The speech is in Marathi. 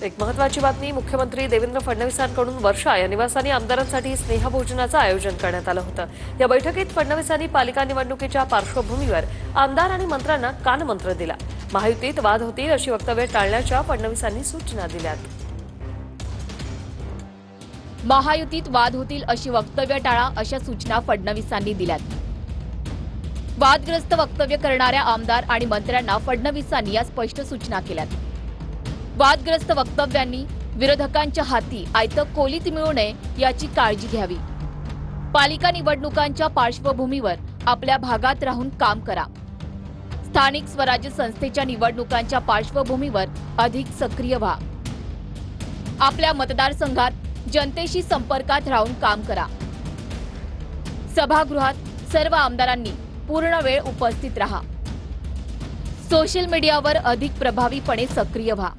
एक महत्त्वाची बातमी, मुख्यमंत्री देवेंद्र फडणवीसांकडून वर्षा या निवासानी आमदारांसाठी स्नेहभोजनाचं आयोजन करण्यात आलं होतं। या बैठकीत फडणवीसांनी पालिका निवडणुकीच्या पार्श्वभूमीवर आमदार आणि मंत्र्यांना कानमंत्र दिला। महायुतीत वाद होतील अशी वक्तव्ये टाळण्याच्या फडणवीसांनी सूचना दिल्यात। महायुतीत वाद होतील अशी वक्तव्य टाळा अशा सूचना फडणवीसांनी दिल्यात। वादग्रस्त वक्तव्य करणाऱ्या आमदार आणि मंत्र्यांना फडणवीसांनी या स्पष्ट सूचना केल्यात। वादग्रस्त वक्तव्यांनी विरोधकांच्या हाती आयतं कोलीत मिळू नये याची काळजी घ्यावी। पालिका निवडणुकांच्या पार्श्वभूमीवर आपल्या भागात राहून काम करा। स्थानिक स्वराज्य संस्थेच्या निवडणुकांच्या पार्श्वभूमीवर अधिक सक्रिय व्हा। आपल्या मतदारसंघात जनतेशी संपर्कात राहून काम करा। सभागृहात सर्व आमदारांनी पूर्ण वेळ उपस्थित राहा। सोशल मीडियावर अधिक प्रभावीपणे सक्रिय व्हा।